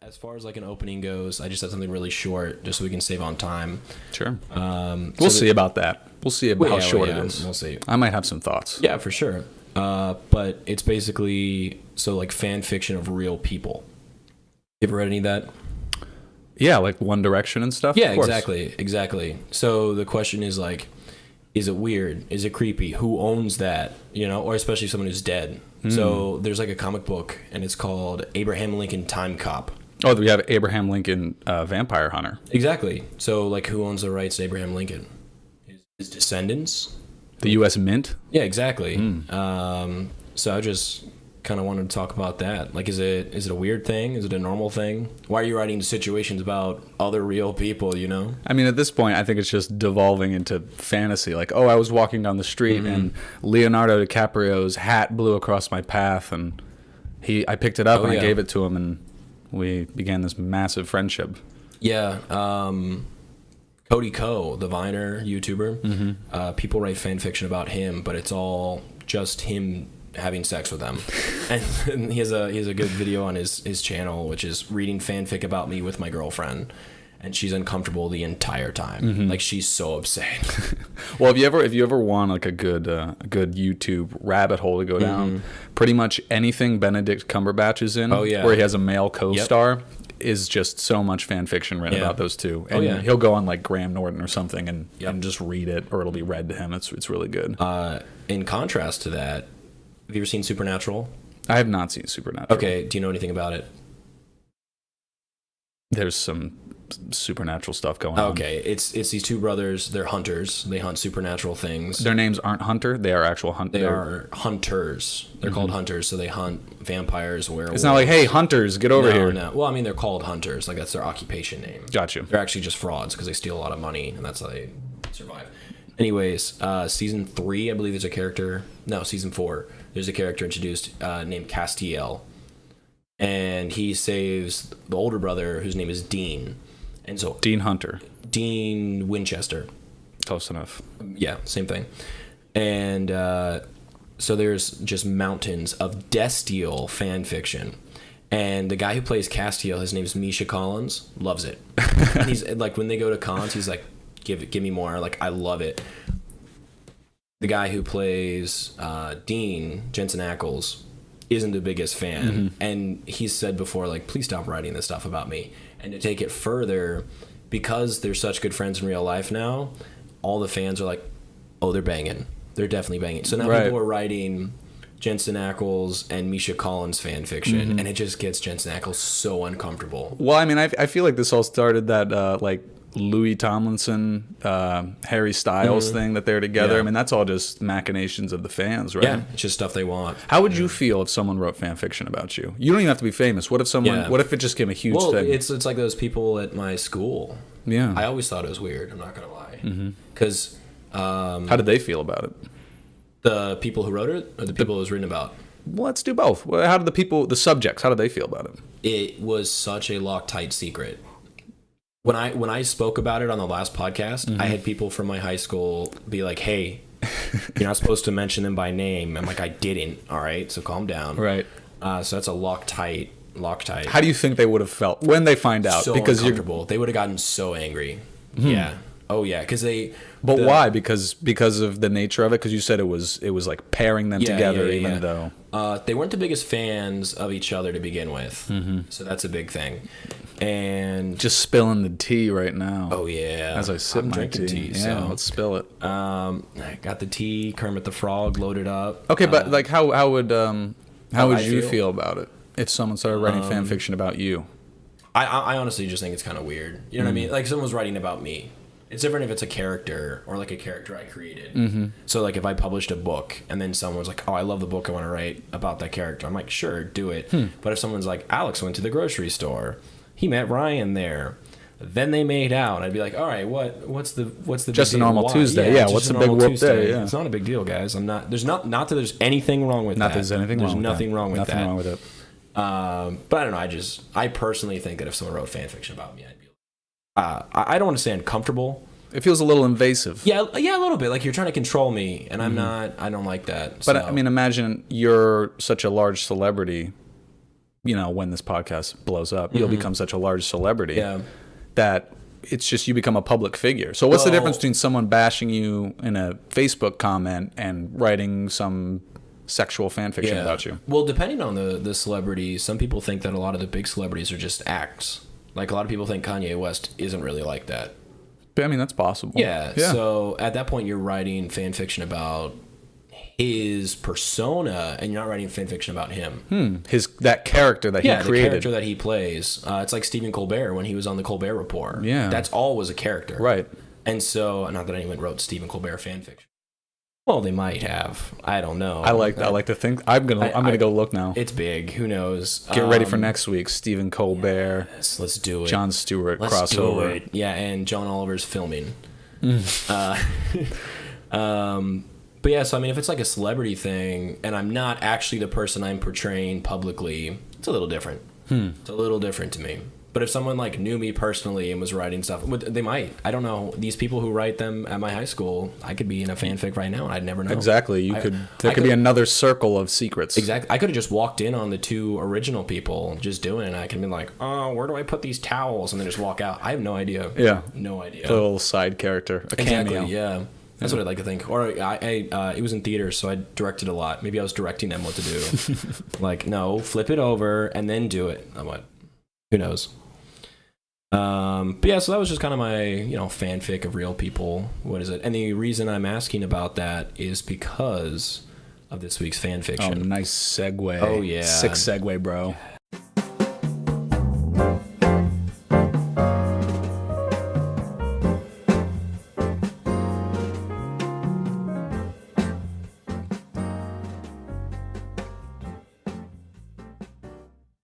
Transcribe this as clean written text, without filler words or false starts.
as far as like an opening goes, I just had something really short, just so we can save on time. Sure. So We'll see about that. We'll see about how yeah, short yeah, it is. we'll see. I might have some thoughts. Yeah, for sure. But it's basically like fan fiction of real people. You ever read any of that? Yeah, like One Direction and stuff. Yeah, Of course. exactly. So the question is like, is it weird? Is it creepy? Who owns that? You know, or especially someone who's dead. So there's like a comic book, and it's called Abraham Lincoln Time Cop. Oh, we have Abraham Lincoln, Vampire Hunter. Exactly. So like, who owns the rights to Abraham Lincoln? His descendants? The U.S. Mint. Yeah, exactly. So I just kind of wanted to talk about that. Like, is it a weird thing? Is it a normal thing? Why are you writing situations about other real people, you know? I mean, at this point, I think it's just devolving into fantasy. Like, oh, I was walking down the street and Leonardo DiCaprio's hat blew across my path, and I picked it up and I gave it to him, and we began this massive friendship. Yeah. Cody Ko, the Viner YouTuber, people write fan fiction about him, but it's all just him having sex with them. And he has a good video on his channel, which is reading fanfic about me with my girlfriend, and she's uncomfortable the entire time. Like, she's so upset. Well, if you ever want like a good YouTube rabbit hole to go down, pretty much anything Benedict Cumberbatch is in, where he has a male co-star, is just so much fan fiction written about those two. And he'll go on like Graham Norton or something and just read it, or it'll be read to him. It's really good. In contrast to that, have you ever seen Supernatural? I have not seen Supernatural. Okay, do you know anything about it? There's some supernatural stuff going on. Okay, it's these two brothers. They're hunters. They hunt supernatural things. Their names aren't Hunter. They are actual hunters. They are hunters. They're called hunters, so they hunt vampires, werewolves. It's not like, hey, hunters, get over here. No. Well, I mean, they're called hunters. Like, that's their occupation name. Gotcha. They're actually just frauds because they steal a lot of money, and that's how they survive. Anyways, season 3, I believe there's a character. No, season 4. There's a character introduced named Castiel, and he saves the older brother, whose name is Dean. And so Dean Hunter. Dean Winchester. Close enough. Yeah, same thing. And so there's just mountains of Destiel fan fiction. And the guy who plays Castiel, his name is Misha Collins, loves it. And he's like, when they go to cons, he's like, give me more. Like, I love it. The guy who plays Dean, Jensen Ackles, isn't the biggest fan. And he's said before, like, please stop writing this stuff about me. And to take it further, because they're such good friends in real life now, all the fans are like, oh, they're banging. They're definitely banging. So now people are writing Jensen Ackles and Misha Collins fan fiction, and it just gets Jensen Ackles so uncomfortable. Well, I mean, I feel like this all started that, like, Louis Tomlinson, Harry Styles thing that they're together. Yeah. I mean, that's all just machinations of the fans, right? Yeah, it's just stuff they want. How would you feel if someone wrote fan fiction about you? You don't even have to be famous. What if someone? What if it just became a huge thing? It's like those people at my school. Yeah. I always thought it was weird. I'm not gonna lie. Because how did they feel about it? the people who wrote it, or the people it was written about? Well, let's do both. How did the subjects, how did they feel about it? It was such a Loctite secret. When I spoke about it on the last podcast, I had people from my high school be like, "Hey, you're not supposed to mention them by name." I'm like, "I didn't. All right, so calm down." Right. So that's a Loctite. How do you think they would have felt when they find out? So because uncomfortable. They would have gotten so angry. Yeah. Oh yeah, because they. But why? Because of the nature of it. Because you said it was like pairing them together, even though they weren't the biggest fans of each other to begin with. So that's a big thing. And just spilling the tea right now. Oh yeah, as I sip my tea. Yeah, so. Let's spill it. I got the tea. Kermit the Frog loaded up. Okay, but like, how would you feel about it if someone started writing fan fiction about you? I honestly just think it's kind of weird. You know what I mean? Like, someone's writing about me. It's different if it's a character or like a character I created. So like, if I published a book and then someone's like, "Oh, I love the book. I want to write about that character." I'm like, "Sure, do it." But if someone's like, "Alex went to the grocery store. He met Ryan there. Then they made out." I'd be like, "All right, what's the just big a normal deal? Tuesday? Yeah, what's the big whoop day? Yeah, it's not a big deal, guys. I'm not. There's not that there's anything wrong with that. There's anything there's wrong. Nothing wrong with nothing that. wrong with it. But I don't know. I personally think that if someone wrote fan fiction about me, I'd be. I don't want to say uncomfortable. It feels a little invasive. Yeah, a little bit. Like, you're trying to control me, and I'm not. I don't like that. But I mean, imagine you're such a large celebrity when this podcast blows up, you'll become such a large celebrity that it's just you become a public figure. So what's the difference between someone bashing you in a Facebook comment and writing some sexual fan fiction about you? Well, depending on the celebrity, some people think that a lot of the big celebrities are just acts. Like, a lot of people think Kanye West isn't really like that. But, I mean, that's possible. Yeah. So at that point, you're writing fan fiction about his persona, and you're not writing fan fiction about him. That character that he created. The character that he plays. It's like Stephen Colbert when he was on the Colbert Report. Yeah. That's all was a character. Right. And so, not that anyone wrote Stephen Colbert fan fiction. Well, they might have. I don't know. I like to think. I'm gonna go look now. It's big. Who knows? Get ready for next week. Stephen Colbert. Yes, let's do it. Jon Stewart crossover. Do it. Yeah, and John Oliver's filming. But yeah, so I mean, if it's like a celebrity thing, and I'm not actually the person I'm portraying publicly, it's a little different. It's a little different to me. But if someone like knew me personally and was writing stuff, they might. I don't know. These people who write them at my high school, I could be in a fanfic right now and I'd never know. Exactly. There could be another circle of secrets. Exactly. I could have just walked in on the two original people just doing it, and I could have been like, oh, where do I put these towels? And then just walk out. I have no idea. Yeah. No idea. A little side character. A cameo. Yeah. That's what I'd like to think. Or it was in theaters, so I directed a lot. Maybe I was directing them what to do. Like, no, flip it over and then do it. I'm like, who knows? But yeah, so that was just kind of my, fanfic of real people. What is it? And the reason I'm asking about that is because of this week's fanfiction. Oh, nice segue. Oh, yeah. Sick segue, bro.